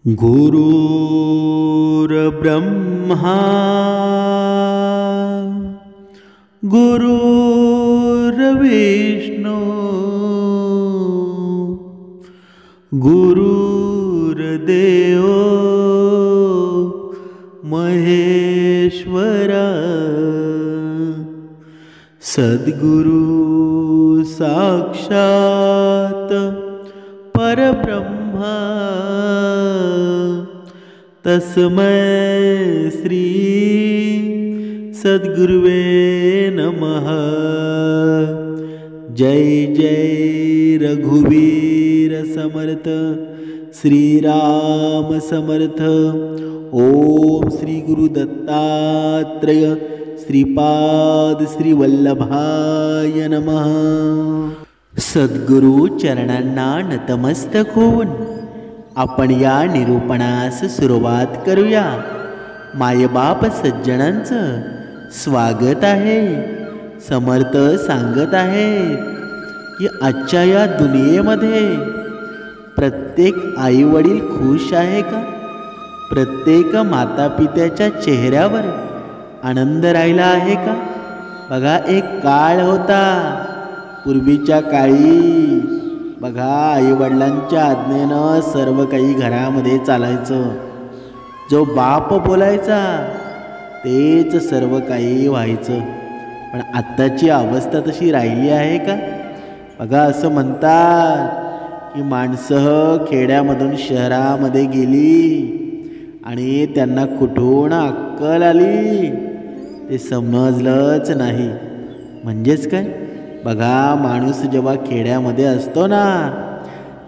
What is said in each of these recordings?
गुरुर्ब्रह्मा गुरुर्विष्णू गुरुर्देव महेश्वरा सद्गुरु साक्षात परब्रह्मा तस्मै श्री सद्गुरुवे नमः। जय जय रघुवीर समर्थ श्रीराम समर्थ। ओम श्री गुरु दत्तात्रेय श्रीपाद श्री वल्लभाय नमः। सद्गुरु चरणांना नतमस्तक होऊन आपण या निरूपणास सुरुवात करूया। मायबाप सज्जनांचं स्वागत आहे। समर्थ सांगत आहे की आजच्या या दुनियेमध्ये प्रत्येक आई वडील खुश आहे का? प्रत्येक माता पित्याच्या चेहऱ्यावर आनंद राहिला आहे का? बघा, एक काळ होता पूर्वीच्या काळी, बघा, आईवडिलांच्या आज्ञेनं सर्व काही घरामध्ये चालायचं। जो बाप बोलायचा तेच सर्व काही व्हायचं। पण आत्ताची अवस्था तशी राहिली आहे का? बघा, असं म्हणतात की माणसं खेड्यामधून शहरामध्ये गेली आणि त्यांना कुठून अक्कल आली ते समजलंच नाही। म्हणजेच काय? बघा, माणूस जेव्हा खेड्यामध्ये असतो ना,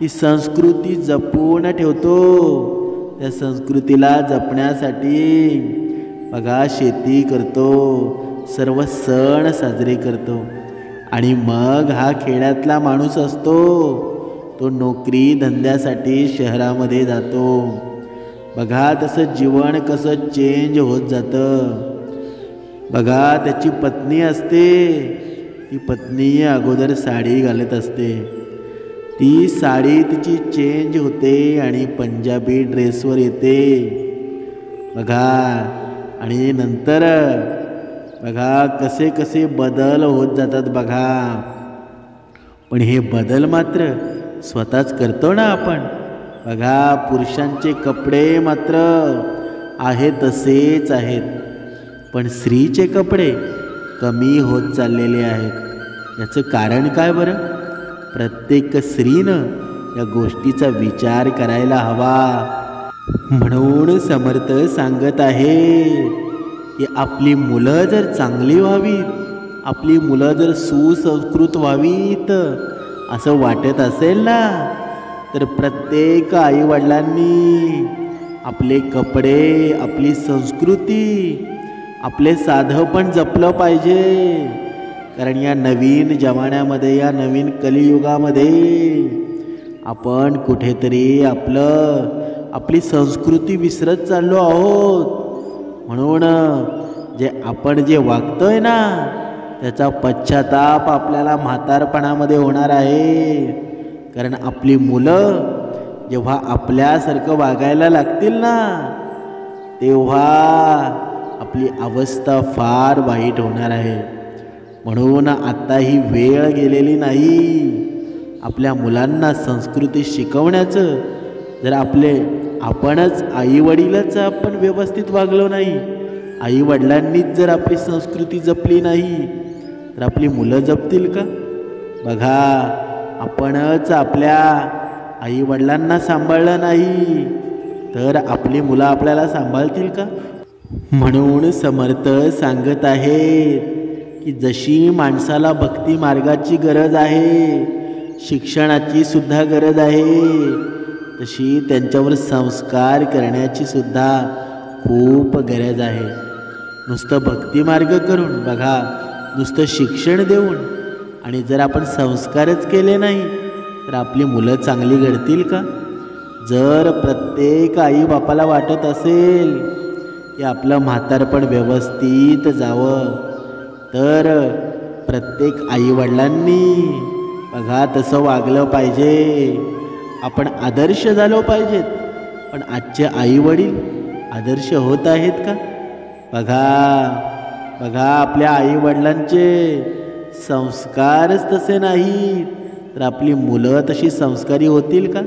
ती संस्कृती जपून ठेवतो। त्या संस्कृतीला जपण्यासाठी बघा शेती करतो, सर्व सण साजरे करतो। आणि मग हा खेड्यातला माणूस असतो तो नोकरी धंद्यासाठी शहरामध्ये जातो। बघा, तसं जीवन कसं चेंज होत जातं। बघा, त्याची पत्नी असते, ती पत्नी अगोदर साडी घालत असते, ती साडी तिची चेंज होते आणि पंजाबी ड्रेसवर येते। बघा, आणि नंतर बघा कसे कसे बदल होत जातात बघा। पण हे बदल मात्र स्वतःच करतो ना आपण। बघा, पुरुषांचे कपडे मात्र आहेत तसेच आहेत, पण स्त्रीचे कपडे कमी होत चाललेले आहेत। याचं कारण काय बरं? प्रत्येक स्त्रीनं या गोष्टीचा विचार करायला हवा। म्हणून समर्थ सांगत आहे की आपली मुलं जर चांगली व्हावीत, आपली मुलं जर सुसंस्कृत व्हावीत असं वाटत असेल ना, तर प्रत्येक आईवडिलांनी आपले कपडे, आपली संस्कृती, आपले साधं पण जपलं पाहिजे। कारण या नवीन जमान्यामध्ये, या नवीन कलियुगामध्ये आपण कुठेतरी आपली संस्कृती विसरत चाललो आहोत। म्हणून आपण जे वागतोय ना, त्याचा पश्चाताप आपल्याला म्हातारपणामध्ये होणार आहे। कारण आपली मुलं जेव्हा आपल्यासारखं वागायला लागतील ना, तेव्हा आपली अवस्था फार वाईट होणार आहे। म्हणून आता ही वेळ गेलेली नाही आपल्या मुलांना संस्कृती शिकवण्याचं। जर आपणच आईवडीलच आपण व्यवस्थित वागलो नाही, आईवडिलांनीच जर आपली संस्कृती जपली नाही, तर आपली मुलं जपतील का? बघा, आपणच आपल्या आईवडिलांना सांभाळलं नाही तर आपली मुलं आपल्याला सांभाळतील का? म्हणून समर्थ सांगत आहेत की जशी माणसाला भक्ती मार्गाची गरज आहे, शिक्षणाची सुद्धा गरज आहे, तशी त्यांच्यावर संस्कार करण्याची सुद्धा खूप गरज आहे। नुसतं भक्ती मार्ग करून, बघा, नुसतं शिक्षण देऊन आणि जर आपण संस्कारच केले नाही तर आपली मुलं चांगली घडतील का? जर प्रत्येक आई बापाला वाटत असेल की आपलं म्हातारपण व्यवस्थित जावं, तर प्रत्येक आईवडिलांनी बघा तसं वागलं पाहिजे। आपण आदर्श झालो पाहिजेत। पण आजचे आई वडील आदर्श होत आहेत का? बघा बघा, आपल्या आई वडिलांचे संस्कारच तसे नाहीत, तर आपली मुलं तशी संस्कारी होतील का?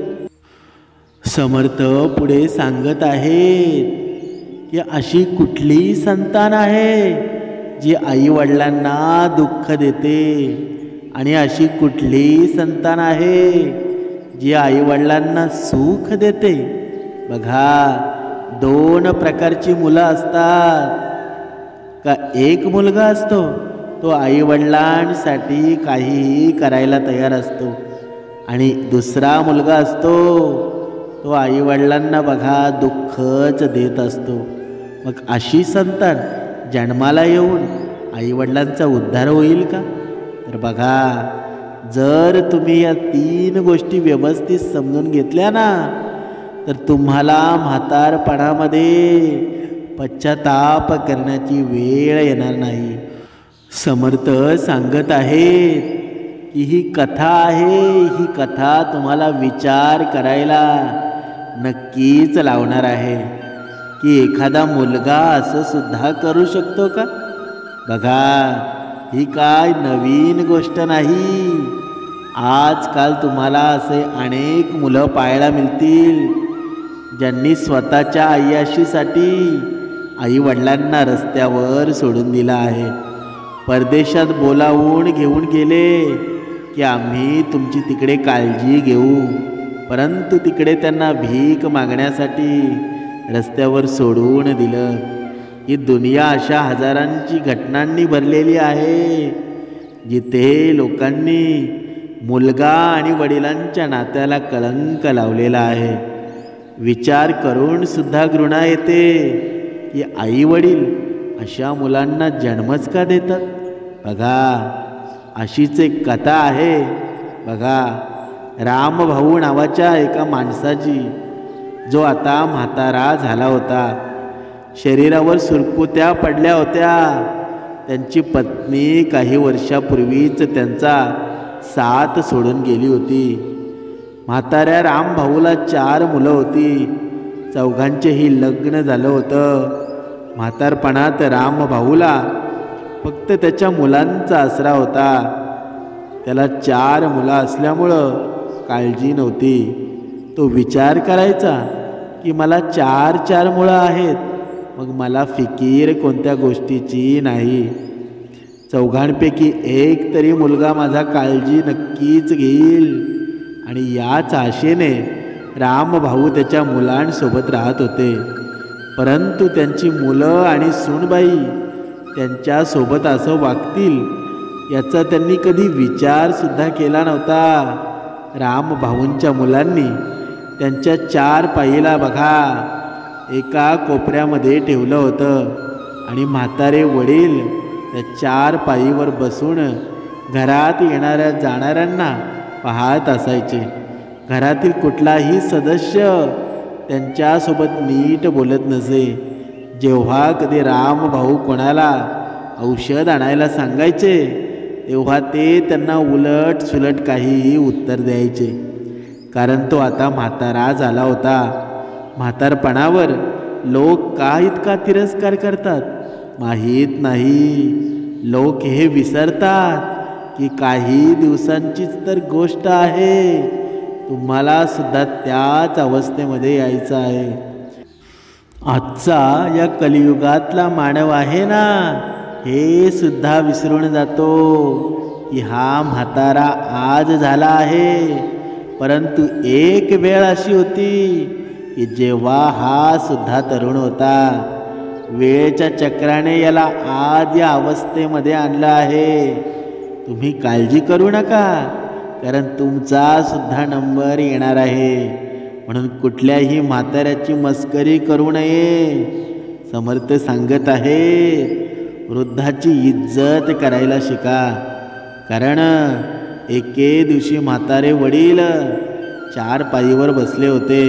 समर्थ पुढे सांगत आहेत की अशी कुठली संतान आहे जी आई वडिलांना दुःख देते, आणि अशी कुठली संतान आहे जी आई वडिलांना सुख देते? बघा, दोन प्रकारची मुलं असतात. का एक मुलगा असतो तो आई वडिलांसाठी काहीही करायला तयार असतो, आणि दुसरा मुलगा असतो तो आई वडिलांना बघा दुःखच देत असतो. मग अशी संतान जन्माला येऊन आई वडिलांचा उद्धार होईल का? तर बघा, जर तुम्ही या 3 गोष्टी व्यवस्थित समजून घेतल्या ना, तर तुम्हाला म्हातारपणामध्ये पश्चाताप करण्याची वेळ येणार नाही. समर्थ सांगत आहेत की ही कथा आहे, ही कथा तुम्हाला विचार करायला नक्कीच लावणार आहे की एखादा मुलगा असं सुद्धा करू शकतो का? बघा, ही काय नवीन गोष्ट नाही. आजकाल तुम्हाला असे अनेक मुलं पाहायला मिळतील ज्यांनी स्वतःच्या आय्याशीसाठी आई वडिलांना रस्त्यावर सोडून दिला आहे. परदेशात बोलावून घेऊन गेले की आम्ही तुमची तिकडे काळजी घेऊ, परंतु तिकडे त्यांना भीक मागण्यासाठी रस्त्यावर सोडून दिलं. ही दुनिया अशा हजारांची घटनांनी भरलेली आहे जिथे लोकांनी मुलगा आणि वडिलांच्या नात्याला कलंक लावलेला आहे. विचार करून सुद्धा घृणा येते की आई वडील अशा मुलांना जन्मच का देतात? बघा, अशीच एक कथा आहे. बघा, रामभाऊ नावाच्या एका माणसाची, जो आता म्हातारा झाला होता, शरीरावर सुरकुत्या पडल्या होत्या. त्यांची पत्नी काही वर्षापूर्वीच त्यांचा साथ सोडून गेली होती. म्हाताऱ्या रामभाऊला 4 मुलं होती. चौघांचेही लग्न झालं होतं. म्हातारपणात रामभाऊला फक्त त्याच्या मुलांचा आसरा होता. त्याला 4 मुलं असल्यामुळं काळजी नव्हती. तो विचार करायचा की मला 4 मुलं आहेत, मग मला फिकीर कोणत्या गोष्टीची नाही. चौघांपैकी एक तरी मुलगा माझा काळजी नक्कीच घेईल. आणि याच आशेने रामभाऊ त्याच्या मुलांसोबत राहत होते. परंतु त्यांची मुलं आणि सूनबाई त्यांच्यासोबत असं वागतील याचा त्यांनी कधी विचारसुद्धा केला नव्हता. रामभाऊंच्या मुलांनी त्यांच्या 4 पायीला बघा एका कोपऱ्यामध्ये ठेवलं होतं, आणि म्हातारे वडील त्या 4 पायीवर बसून घरात येणाऱ्या जाणाऱ्यांना पाहत असायचे. घरातील कुठलाही सदस्य त्यांच्यासोबत नीट बोलत नसे. जेव्हा कधी रामभाऊ कोणाला औषध आणायला सांगायचे तेव्हा ते त्यांना उलट सुलट काहीही उत्तर द्यायचे, कारण तो आता म्हातारा झाला होता. म्हातारपणावर लोक का इतका तिरस्कार करतात माहीत नाही. लोक हे विसरतात की काही दिवसांचीच तर गोष्ट आहे, तुम्हाला सुद्धा त्याच अवस्थेमध्ये यायचं आहे. आजचा या कलियुगातला मानव आहे ना, हे सुद्धा विसरून जातो की हा म्हातारा आज झाला आहे, परंतु एक वेळ अशी होती की जेव्हा हा सुद्धा तरुण होता. वेळेच्या चक्राने याला आज या अवस्थेमध्ये आणलं आहे. तुम्ही काळजी करू नका, कारण तुमचा सुद्धा नंबर येणार आहे. म्हणून कुठल्याही म्हाताऱ्याची मस्करी करू नये. समर्थ सांगत आहे, वृद्धाची इज्जत करायला शिका. कारण एके दिवशी म्हातारे वडील 4 पायीवर बसले होते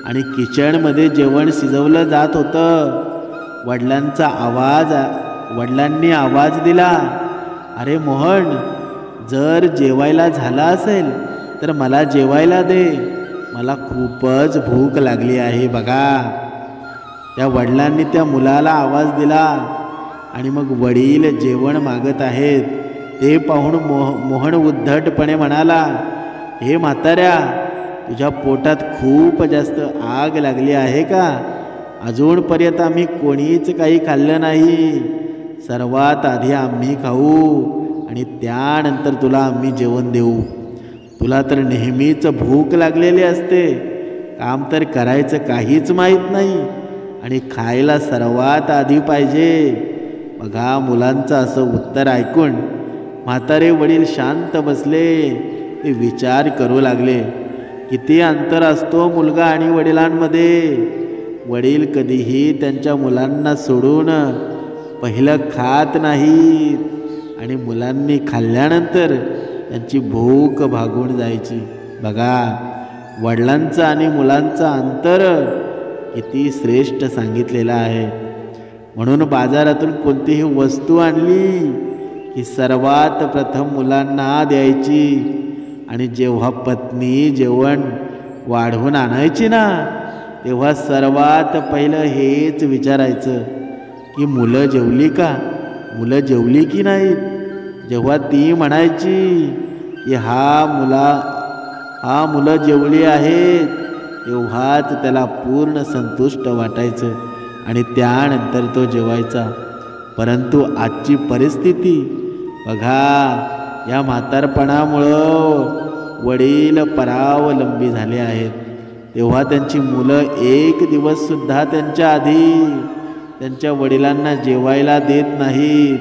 आणि किचनमध्ये जेवण शिजवलं जात होतं. वडिलांनी आवाज दिला, अरे मोहन, जर जेवायला झाला असेल तर मला जेवायला दे. मला खूपच भूक लागली आहे बघा. त्या वडिलांनी त्या मुलाला आवाज दिला आणि मग वडील जेवण मागत आहेत. ते पाहून मोहन उद्धटपणे म्हणाला, हे म्हाताऱ्या, तुझ्या पोटात खूप जास्त आग लागली आहे का? अजूनपर्यंत आम्ही कोणीच काही खाल्लं नाही. सर्वात आधी आम्ही खाऊ आणि त्यानंतर तुला आम्ही जेवण देऊ. तुला तर नेहमीच भूक लागलेली असते, काम तर करायचं काहीच माहीत नाही आणि खायला सर्वात आधी पाहिजे. बघा, मुलांचं असं उत्तर ऐकून म्हातारे वडील शांत बसले. ते विचार करू लागले, किती अंतर असतो मुलगा आणि वडिलांमध्ये. वडील कधीही त्यांच्या मुलांना सोडून पहिलं खात नाहीत आणि मुलांनी खाल्ल्यानंतर त्यांची भूक भागून जायची. बघा, वडिलांचं आणि मुलांचं अंतर किती श्रेष्ठ सांगितलेलं आहे. म्हणून बाजारातून कोणतीही वस्तू आणली की सर्वात प्रथम मुलांना द्यायची आणि जेव्हा पत्नी जेवण वाढवून आणायची ना, तेव्हा सर्वात पहिलं हेच विचारायचं की मुलं जेवली का, मुलं जेवली की नाही. जेव्हा ती म्हणायची की मुलं जेवली आहेत, तेव्हाच त्याला पूर्ण संतुष्ट वाटायचं आणि त्यानंतर तो जेवायचा. परंतु आजची परिस्थिती बघा, या म्हातारपणामुळं वडील परावलंबी झाले आहेत. तेव्हा त्यांची मुलं एक दिवससुद्धा त्यांच्या आधी त्यांच्या वडिलांना जेवायला देत नाहीत.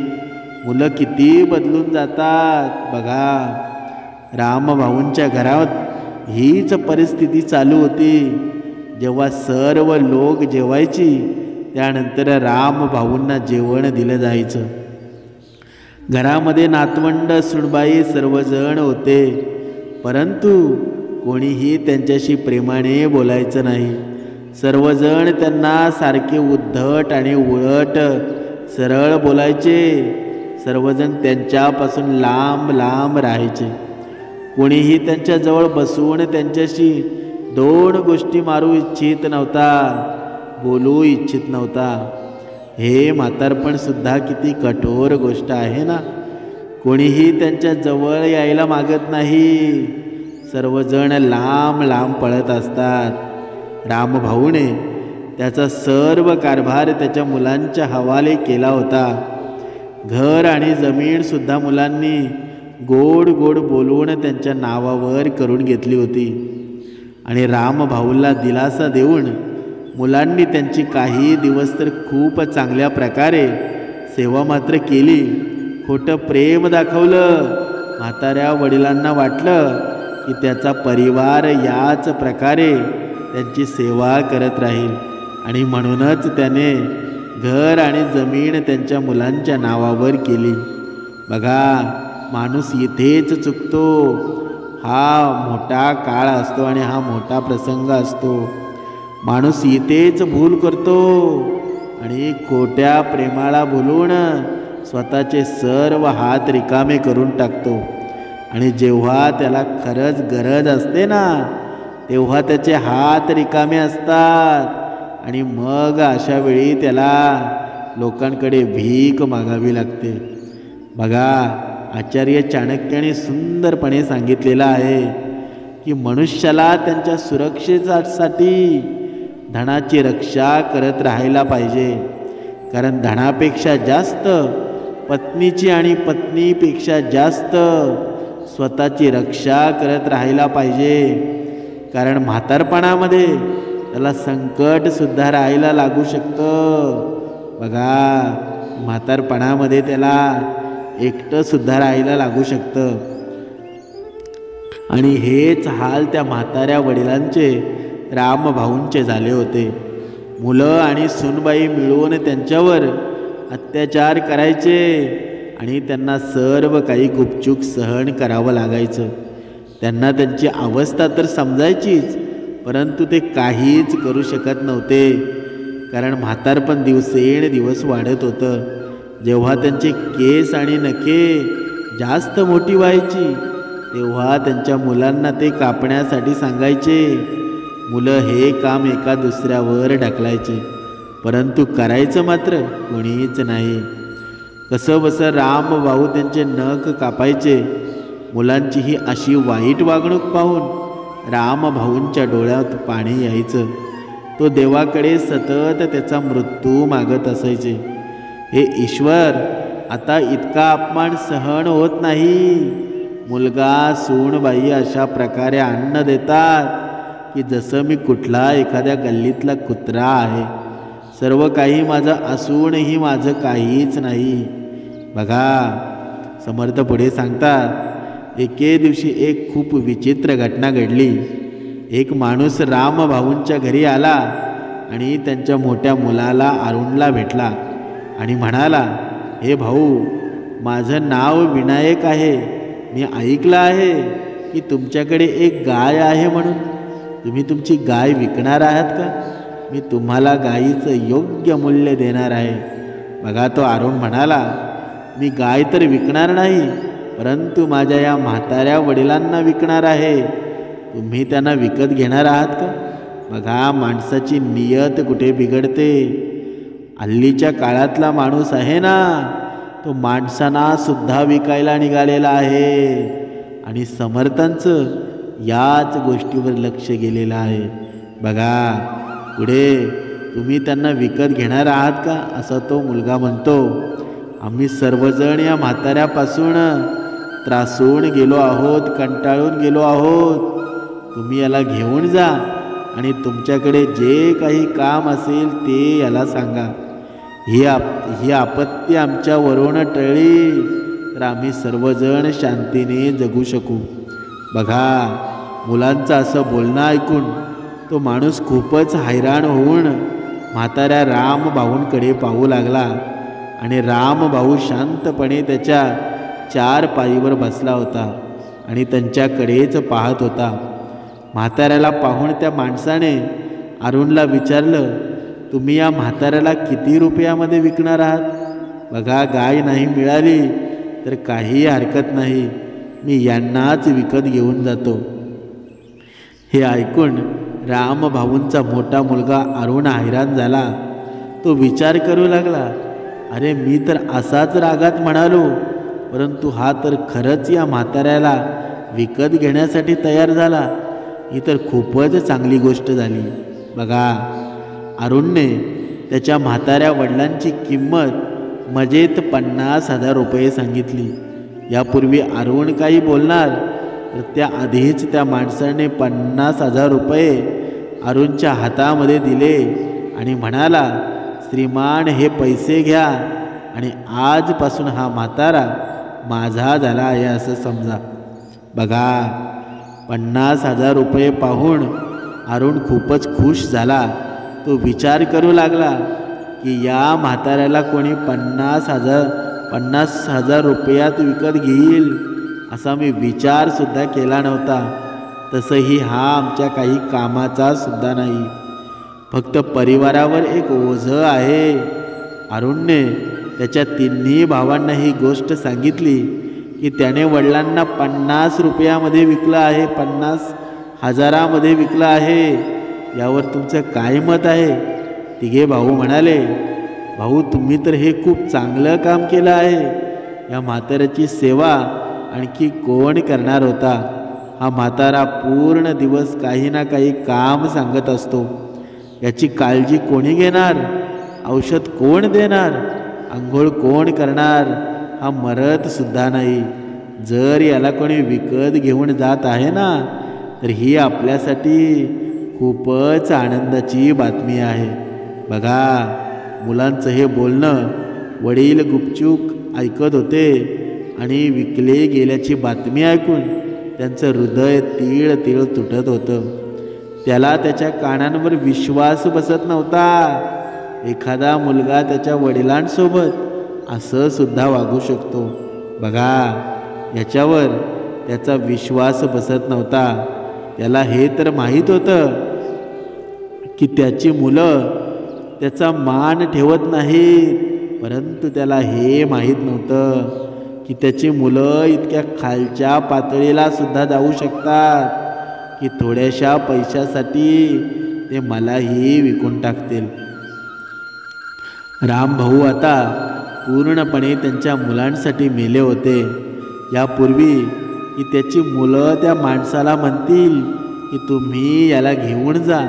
मुलं किती बदलून जातात बघा. रामभाऊंच्या घरात हीच परिस्थिती चालू होती. जेव्हा सर्व लोक जेवायची, त्यानंतर रामभाऊंना जेवण दिलं जायचं. घरामध्ये नातवंड सुनबाई सर्वजण होते, परंतु कोणीही त्यांच्याशी प्रेमाने बोलायचं नाही. सर्वजण त्यांना सारखे उद्धट आणि उलट सरळ बोलायचे. सर्वजण त्यांच्यापासून लांब लांब राहायचे. कोणीही त्यांच्याजवळ बसून त्यांच्याशी दोन गोष्टी मारू इच्छित नव्हता, बोलू इच्छित नव्हता. हे म्हातारपणसुद्धा किती कठोर गोष्ट आहे ना. कोणीही त्यांच्या जवळ यायला मागत नाही. सर्वजण लांब लांब पळत असतात. रामभाऊने त्याचा सर्व कारभार त्याच्या मुलांच्या हवाले केला होता. घर आणि जमीनसुद्धा मुलांनी गोड गोड बोलवून त्यांच्या नावावर करून घेतली होती आणि रामभाऊला दिलासा देऊन मुलांनी त्यांची काही दिवस तर खूप चांगल्या प्रकारे सेवा मात्र केली. खोटं प्रेम दाखवलं. म्हाताऱ्या वडिलांना वाटलं की त्याचा परिवार याच प्रकारे त्यांची सेवा करत राहील आणि म्हणूनच त्याने घर आणि जमीन त्यांच्या मुलांच्या नावावर केली. बघा, माणूस इथेच चुकतो. हा मोठा काळ असतो आणि हा मोठा प्रसंग असतो. माणूस इथेच भूल करतो आणि खोट्या प्रेमाला बोलून स्वतःचे सर्व हात रिकामे करून टाकतो आणि जेव्हा त्याला खरंच गरज असते ना, तेव्हा त्याचे हात रिकामे असतात आणि मग अशा वेळी त्याला लोकांकडे भीक मागावी लागते. बघा, आचार्य चाणक्याने सुंदरपणे सांगितलेलं आहे की मनुष्याला त्यांच्या सुरक्षेसाठी धनाची रक्षा करत राहायला पाहिजे. कारण धनापेक्षा जास्त पत्नीची आणि पत्नीपेक्षा जास्त स्वतःची रक्षा करत राहायला पाहिजे. कारण म्हातारपणामध्ये त्याला संकटसुद्धा राहायला लागू शकतं. बघा, म्हातारपणामध्ये त्याला एकटंसुद्धा राहायला लागू शकतं. आणि हेच हाल त्या म्हाताऱ्या वडिलांचे रामभाऊंचे झाले होते. मुलं आणि सूनबाई मिळून त्यांच्यावर अत्याचार करायचे आणि त्यांना सर्व काही गुपचूप सहन करावं लागायचं. त्यांना त्यांची अवस्था तर समजायचीच, परंतु ते काहीच करू शकत नव्हते. कारण म्हातारपण दिवसेंदिवस वाढत होतं. जेव्हा त्यांचे केस आणि नखे जास्त मोठी व्हायची, तेव्हा त्यांच्या मुलांना ते कापण्यासाठी सांगायचे. मुलं हे काम एका दुसऱ्यावर ढकलायचे, परंतु करायचं मात्र कोणीच नाही. कसं बसं रामभाऊ त्यांचे नख कापायचे. मुलांची ही अशी वाईट वागणूक पाहून रामभाऊंच्या डोळ्यात पाणी यायचं. तो देवाकडे सतत त्याचा मृत्यू मागत असायचे. हे ईश्वर, आता इतका अपमान सहन होत नाही. मुलगा सूनबाई अशा प्रकारे अन्न देतात की जसं मी कुठला एखाद्या गल्लीतला कुत्रा आहे. सर्व काही माझं असूनही माझं काहीच नाही. बघा, समर्थ पुढे सांगतात, एके दिवशी एक खूप विचित्र घटना घडली. एक माणूस रामभाऊंच्या घरी आला आणि त्यांच्या मोठ्या मुलाला अरुणला भेटला आणि म्हणाला, हे भाऊ, माझं नाव विनायक आहे. मी ऐकलं आहे की तुमच्याकडे एक गाय आहे म्हणून. तुम्ही तुमची गाय विकणार आहात का? मी तुम्हाला गायीचं योग्य मूल्य देणार आहे. बघा, तो अरुण म्हणाला, मी गाय तर विकणार नाही, परंतु माझ्या या म्हाताऱ्या वडिलांना विकणार आहे. तुम्ही त्यांना विकत घेणार आहात का? बघा, माणसाची नियत कुठे बिघडते. हल्लीच्या काळातला माणूस आहे ना, तो माणसांना सुद्धा विकायला निघालेला आहे. आणि समर्थांचं याच गोष्टीवर लक्ष गेलेलं आहे. बघा, पुढे तुम्ही त्यांना विकत घेणार आहात का, असं तो मुलगा म्हणतो. आम्ही सर्वजण या म्हाताऱ्यापासून त्रासून गेलो आहोत, कंटाळून गेलो आहोत. तुम्ही याला घेऊन जा आणि तुमच्याकडे जे काही काम असेल ते याला सांगा. ही आपत्ती आमच्यावरून टळली तर आम्ही सर्वजण शांतीने जगू शकू. बघा, मुलांचं असं बोलणं ऐकून तो माणूस खूपच हैराण होऊन म्हाताऱ्या रामभाऊंकडे पाहू लागला. आणि रामभाऊ शांतपणे त्याच्या 4 पायीवर बसला होता आणि त्यांच्याकडेच पाहत होता. म्हाताऱ्याला पाहून त्या माणसाने अरुणला विचारलं, तुम्ही या म्हाताऱ्याला किती रुपयामध्ये विकणार आहात? बघा, गाय नाही मिळाली तर काही हरकत नाही, मी यांनाच विकत घेऊन जातो. हे ऐकून रामभाऊंचा मोठा मुलगा अरुण हैराण झाला. तो विचार करू लागला, अरे मी तर असाच रागात म्हणालो, परंतु हा तर खरंच या म्हाताऱ्याला विकत घेण्यासाठी तयार झाला. ही तर खूपच चांगली गोष्ट झाली. बघा, अरुणने त्याच्या म्हाताऱ्या वडिलांची किंमत मजेत 50,000 रुपये सांगितली. यापूर्वी अरुण काही बोलणार तर त्याआधीच त्या माणसाने 50,000 रुपये अरुणच्या हातामध्ये दिले आणि म्हणाला, श्रीमान, हे पैसे घ्या आणि आजपासून हा म्हातारा माझा झाला आहे असं समजा. बघा, 50,000 रुपये पाहून अरुण खूपच खुश झाला. तो विचार करू लागला की या म्हाताऱ्याला कोणी 50,000 रुपयात विकत घेईल असा मी विचारसुद्धा केला नव्हता. तसंही हा आमच्या काही कामाचा सुद्धा नाही, फक्त परिवारावर एक ओझं आहे. अरुणने त्याच्या तिन्ही भावांना ही गोष्ट सांगितली की त्याने वडिलांना 50 रुपयामध्ये विकलं आहे, 50,000मध्ये विकलं आहे. यावर तुमचं काय मत आहे? तिघे भाऊ म्हणाले, भाऊ, तुम्ही तर हे खूप चांगलं काम केलं आहे. या म्हाताऱ्याची सेवा आणखी कोण करणार होता? हा म्हातारा पूर्ण दिवस काही ना काही काम सांगत असतो. याची काळजी कोणी घेणार? औषध कोण देणार? आंघोळ कोण करणार? हा मरत सुद्धा नाही. जर याला कोणी विकत घेऊन जात आहे ना, तर ही आपल्यासाठी खूपच आनंदाची बातमी आहे. बघा, मुलांचं हे बोलणं वडील गुपचूप ऐकत होते आणि विकले गेल्याची बातमी ऐकून त्यांचं हृदय तीळ तीळ तुटत होतं. त्याला त्याच्या कानांवर विश्वास बसत नव्हता. एखादा मुलगा त्याच्या वडिलांसोबत असं सुद्धा वागू शकतो. बघा, याच्यावर त्याचा विश्वास बसत नव्हता. त्याला हे तर माहीत होतं की त्याची मुलं त्याचा मान ठेवत नाहीत, परंतु त्याला हे माहीत नव्हतं की त्याची मुलं इतक्या खालच्या पातळीला सुद्धा जाऊ शकतात की थोड्याशा पैशासाठी ते मलाही विकून टाकतील. राम भाऊ आता पूर्णपणे त्यांच्या मुलांसाठी मेले होते. यापूर्वी की त्याची मुलं त्या माणसाला म्हणतील की तुम्ही याला घेऊन जा.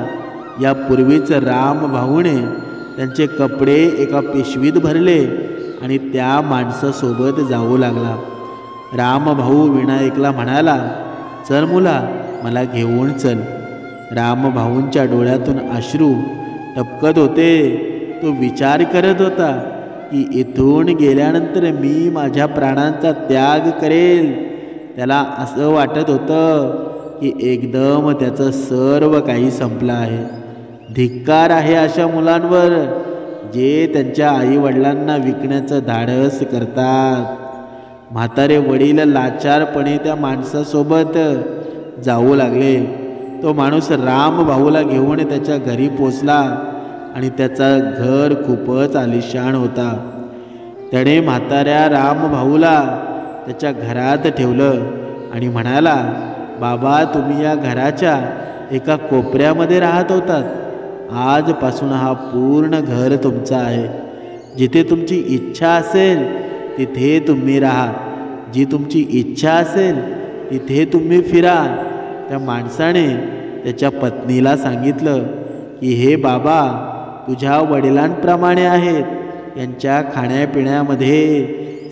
यापूर्वीच राम भाऊने त्यांचे कपडे एका पिशवीत भरले आणि त्या माणसासोबत जाऊ लागला. राम भाऊ विनायकला म्हणाला, चल मुला, मला घेऊन चल. राम भाऊंच्या डोळ्यातून अश्रू टपकत होते. तो विचार करत होता की इथून गेल्यानंतर मी माझ्या प्राणांचा त्याग करेल. त्याला असं वाटत होतं की एकदम त्याचं सर्व काही संपलं आहे. धिक्कार आहे अशा मुलांवर जे त्यांच्या आईवडिलांना विकण्याचं धाडस करतात. म्हातारे वडील लाचारपणे त्या माणसासोबत जाऊ लागले. तो माणूस राम भाऊला घेऊन त्याच्या घरी पोचला आणि त्याचा घर खूपच आलिशान होता. त्याने म्हाताऱ्या राम भाऊला त्याच्या घरात ठेवलं आणि म्हणाला, बाबा, तुम्ही या घराच्या एका कोपऱ्यामध्ये राहत होतात. आजपासून हा पूर्ण घर तुमचा आहे. जिथे तुमची इच्छा असेल तिथे तुम्ही राहा. जी तुमची इच्छा असेल तिथे तुम्ही फिरा. त्या माणसाने त्याच्या पत्नीला सांगितलं की हे बाबा तुझ्या वडिलांप्रमाणे आहेत. यांच्या खाण्यापिण्यामध्ये,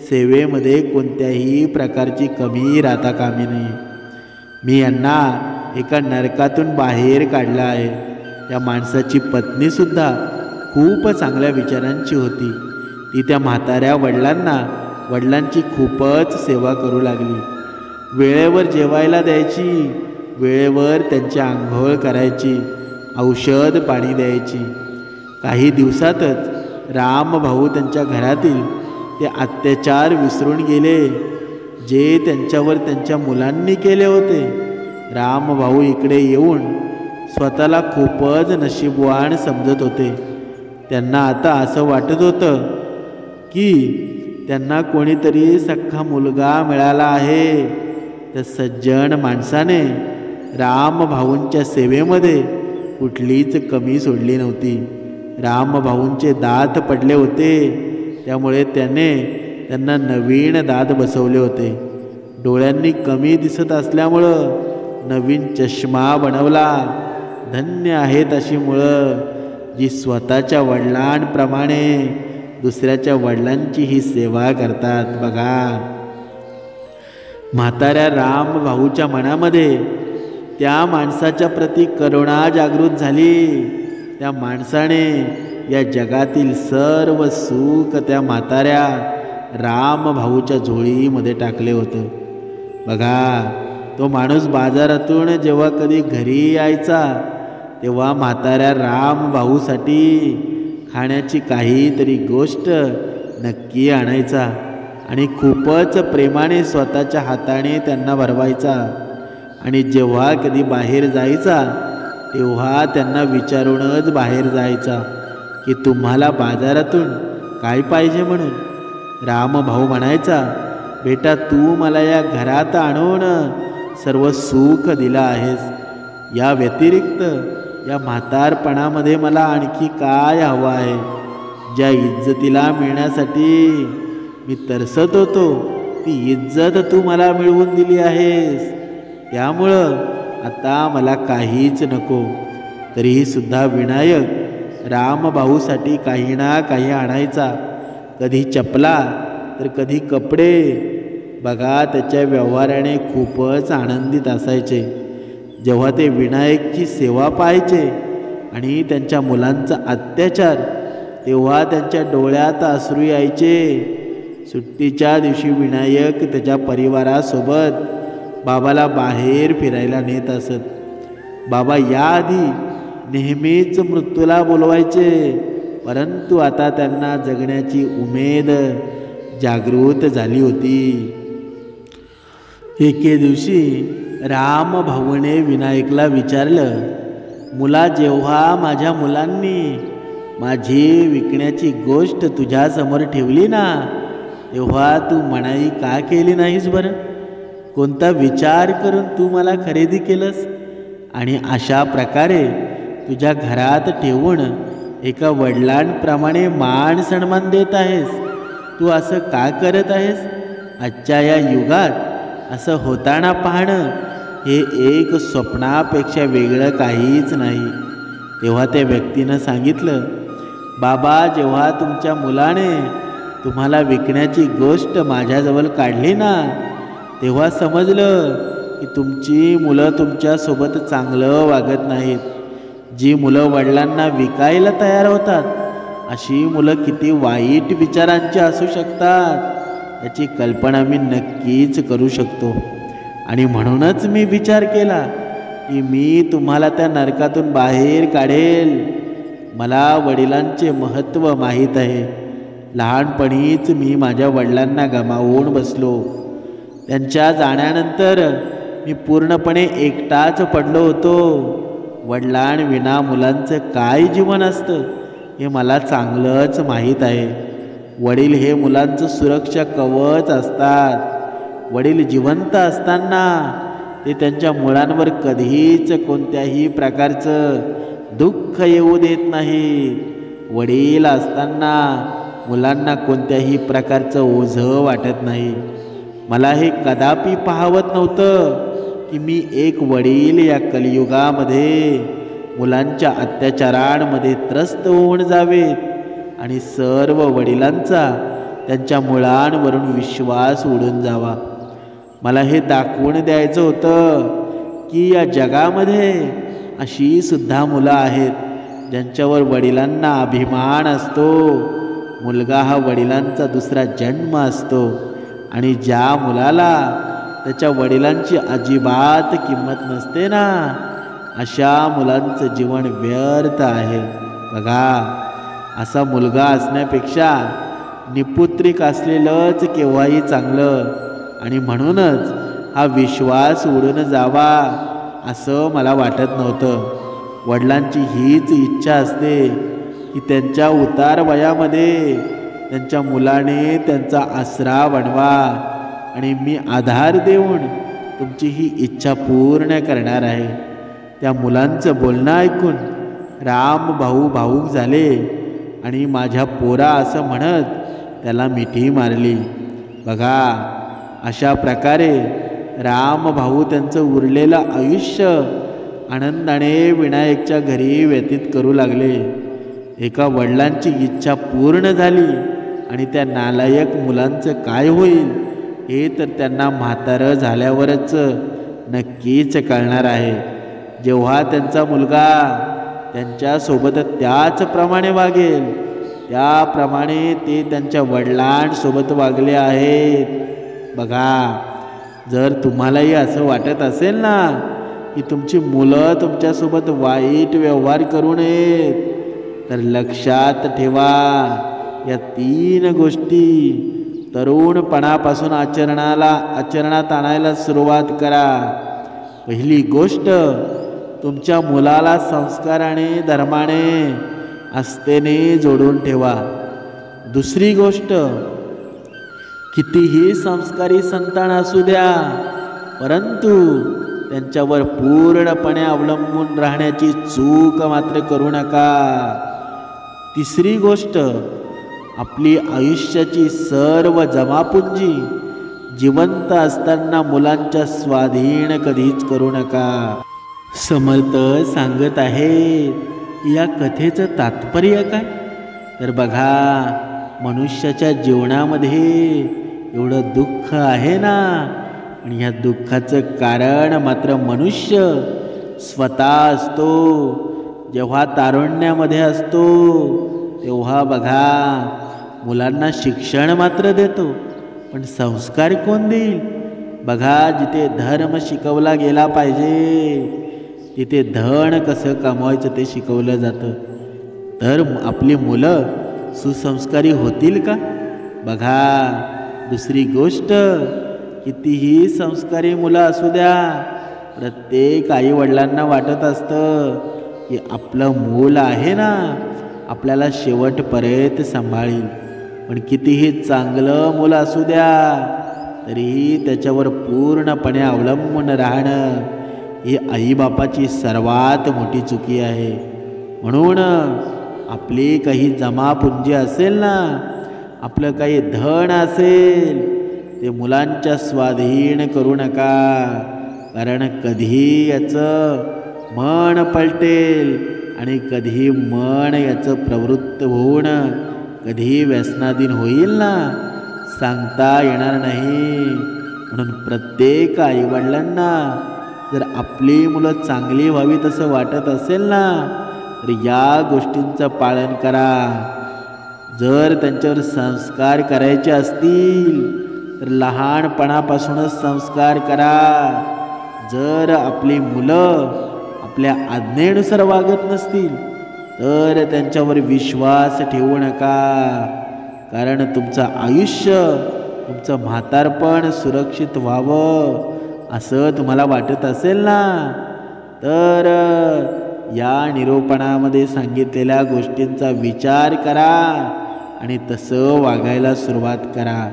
सेवेमध्ये कोणत्याही प्रकारची कमी राहता कामी नये. मी यांना एका नरकातून बाहेर काढलं आहे. त्या माणसाची पत्नीसुद्धा खूप चांगल्या विचारांची होती. ती त्या म्हाताऱ्या वडिलांची खूपच सेवा करू लागली. वेळेवर जेवायला द्यायची, वेळेवर त्यांची आंघोळ करायची, औषध पाणी द्यायची. काही दिवसातच राम भाऊ त्यांच्या घरातील ते अत्याचार विसरून गेले जे त्यांच्यावर त्यांच्या मुलांनी केले होते. राम भाऊ इकडे येऊन स्वतःला खूपच नशीबवान समजत होते. त्यांना आता असं वाटत होतं की त्यांना कोणीतरी सख्खा मुलगा मिळाला आहे. त्या सज्जन माणसाने राम भाऊंच्या सेवेमध्ये कुठलीच कमी सोडली नव्हती. राम भाऊंचे दात पडले होते, त्यामुळे त्यांना नवीन दात बसवले होते. डोळ्यांनी कमी दिसत असल्यामुळं नवीन चष्मा बनवला. धन्य आहेत अशी मुळं जी स्वतःच्या वडिलांप्रमाणे दुसऱ्याच्या वडिलांचीही सेवा करतात. बघा, म्हाताऱ्या राम भाऊच्या मनामध्ये त्या माणसाच्या प्रती करुणा जागृत झाली. त्या माणसाने या जगातील सर्व सुख त्या म्हाताऱ्या राम भाऊच्या झोळीमध्ये टाकले होते. बघा, तो माणूस बाजारातून जेव्हा कधी घरी यायचा तेव्हा म्हाताऱ्या राम भाऊसाठी खाण्याची काहीतरी गोष्ट नक्की आणायचा आणि खूपच प्रेमाने स्वतःच्या हाताने त्यांना भरवायचा. आणि जेव्हा कधी बाहेर जायचा तेव्हा त्यांना विचारूनच बाहेर जायचा की तुम्हाला बाजारातून काय पाहिजे म्हणून. राम भाऊ म्हणायचा, बेटा, तू मला या घरात आणून सर्व सुख दिलं आहेस. या व्यतिरिक्त या म्हातारपणामध्ये मला आणखी काय हवं आहे. ज्या इज्जतीला मिळण्यासाठी मी तरसत होतो ती इज्जत तू मला मिळवून दिली आहेस. त्यामुळं आता मला काहीच नको. तरीही सुद्धा विनायक राम भाऊसाठी काही ना काही आणायचा. कधी चपला तर कधी कपडे. बघा, त्याच्या व्यवहाराने खूपच आनंदित असायचे. जेव्हा ते विनायकची सेवा पाहायचे आणि त्यांच्या मुलांचा अत्याचार, तेव्हा त्यांच्या डोळ्यात अश्रू यायचे. सुट्टीच्या दिवशी विनायक त्याच्या परिवारासोबत बाबाला बाहेर फिरायला नेत असत. बाबा याआधी नेहमीच मृत्यूला बोलवायचे, परंतु आता त्यांना जगण्याची उमेद जागृत झाली होती. एके दिवशी राम भाऊने विनायकला विचारलं, मुला, जेव्हा माझ्या मुलांनी माझी विकण्याची गोष्ट तुझ्यासमोर ठेवली ना, तेव्हा तू मनाई का केली नाहीस बरं? कोणता विचार करून तू मला खरेदी केलंस? आणि अशा प्रकारे तुझ्या घरात ठेवून एका वडिलांप्रमाणे मान सन्मान देत आहेस. तू असं का करत आहेस? आजच्या या युगात असं होताना पाहणं हे एक स्वप्नापेक्षा वेगळं काहीच नाही. तेव्हा त्या व्यक्तीनं सांगितलं, बाबा, जेव्हा तुमच्या मुलाने तुम्हाला विकण्याची गोष्ट माझ्याजवळ काढली ना, तेव्हा समजलं की तुमची मुलं तुमच्यासोबत चांगलं वागत नाहीत. जी मुलं वडिलांना विकायला तयार होतात अशी मुलं किती वाईट विचारांची असू शकतात याची कल्पना मी नक्कीच करू शकतो. आणि म्हणूनच मी विचार केला की मी तुम्हाला त्या नरकातून बाहेर काढेल. मला वडिलांचे महत्त्व माहीत आहे. लहानपणीच मी माझ्या वडिलांना गमावून बसलो. त्यांच्या जाण्यानंतर मी पूर्णपणे एकटाच पडलो होतो. वडिलांविना मुलांचं काय जीवन असतं हे मला चांगलंच माहीत आहे. वडील हे मुलांचं सुरक्षा कवच असतात. वडील जिवंत असताना ते त्यांच्या मुलांवर कधीच कोणत्याही प्रकारचं दुःख येऊ देत नाहीत. वडील असताना मुलांना कोणत्याही प्रकारचं ओझं वाटत नाही. मला हे कदापि पाहवत नव्हतं की मी एक वडील या कलियुगामध्ये मुलांच्या अत्याचारांमध्ये त्रस्त होऊन जावेत आणि सर्व वडिलांचा त्यांच्या मुलांवरून विश्वास उडून जावा. मला हे दाखवून द्यायचं होतं की या जगामध्ये अशी सुद्धा मुलं आहेत ज्यांच्यावर वडिलांना अभिमान असतो. मुलगा हा वडिलांचा दुसरा जन्म असतो आणि ज्या मुलाला त्याच्या वडिलांची अजिबात किंमत नसते ना, अशा मुलांचं जीवन व्यर्थ आहे. बघा, असा मुलगा असण्यापेक्षा निपुत्रिक असलेलंच केव्हाही चांगलं. आणि म्हणूनच हा विश्वास उडून जावा असं मला वाटत नव्हतं. वडिलांची हीच इच्छा असते की त्यांच्या उतार वयामध्ये त्यांच्या मुलाने त्यांचा आसरा बनवा आणि मी आधार देऊन तुमची ही इच्छा पूर्ण करणार आहे. त्या मुलांचं बोलणं ऐकून राम भाऊ भावूक झाले आणि माझ्या पोरा असं म्हणत त्याला मिठी मारली. बघा, अशा प्रकारे राम भाऊ त्यांचं उरलेलं आयुष्य आनंदाने विनायकच्या घरी व्यतीत करू लागले. एका वडिलांची इच्छा पूर्ण झाली आणि त्या नालायक मुलांचं काय होईल हे तर त्यांना म्हातारं झाल्यावरच नक्कीच कळणार आहे. जेव्हा त्यांचा मुलगा त्यांच्यासोबत त्याचप्रमाणे वागेल त्याप्रमाणे ते त्यांच्या वडिलांसोबत वागले आहेत. बघा, जर तुम्हालाही असं वाटत असेल ना की तुमची मुलं तुमच्यासोबत वाईट व्यवहार करू नयेत, तर लक्षात ठेवा, या 3 गोष्टी तरुणपणापासून आचरणात आणायला सुरुवात करा. पहिली गोष्ट, तुमच्या मुलाला संस्काराने, धर्माने, आस्थेने जोडून ठेवा. दुसरी गोष्ट, कितीही संस्कारी संतान असू द्या, परंतु त्यांच्यावर पूर्णपणे अवलंबून राहण्याची चूक मात्र करू नका. तिसरी गोष्ट, आपली आयुष्याची सर्व जमापुंजी जिवंत असताना मुलांच्या स्वाधीन कधीच करू नका. समर्थ सांगत आहेत, या कथेचं तात्पर्य काय? तर बघा, मनुष्याच्या जीवनामध्ये एवढं दुःख आहे ना, आणि ह्या दुःखाचं कारण मात्र मनुष्य स्वतः असतो. जेव्हा तारुण्यामध्ये असतो तेव्हा बघा, मुलांना शिक्षण मात्र देतो, पण संस्कार कोण देईल? बघा, जिथे धर्म शिकवला गेला पाहिजे तिथे धन कसं कमवायचं ते शिकवलं जातं. तर आपली मुलं सुसंस्कारी होतील का? बघा, दुसरी गोष्ट, कितीही संस्कारी मुलं असू द्या, प्रत्येक आईवडिलांना वाटत असतं की आपलं मूल आहे ना, आपल्याला शेवटपर्यंत सांभाळील. पण कितीही चांगलं मूल असू द्या, तरीही त्याच्यावर पूर्णपणे अवलंबून राहणं ही आईबापाची सर्वात मोठी चुकी आहे. म्हणून आपली काही जमापुंजी असेल ना, आपलं काही धन असेल, ते मुलांच्या स्वाधीन करू नका. कारण कधी याचं मन पलटेल आणि कधी मन याचं प्रवृत्त होऊन कधी व्यसनाधीन होईल ना, सांगता येणार नाही. म्हणून प्रत्येक आईवडिलांना जर आपली मुलं चांगली व्हावीत असं वाटत असेल ना, तर या गोष्टींचं पालन करा. जर त्यांच्यावर संस्कार करायचे असतील तर लहानपणापासूनच संस्कार करा. जर आपली मुलं आपल्या आज्ञेनुसार वागत नसतील तर त्यांच्यावर विश्वास ठेवू नका. कारण तुमचं आयुष्य, तुमचं म्हातारपण सुरक्षित व्हावं असं तुम्हाला वाटत असेल ना, तर या निरूपणामध्ये सांगितलेल्या गोष्टींचा विचार करा आणि तसं वागायला सुरुवात करा.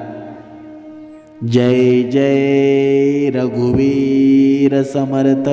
जय जय रघुवीर समर्थ.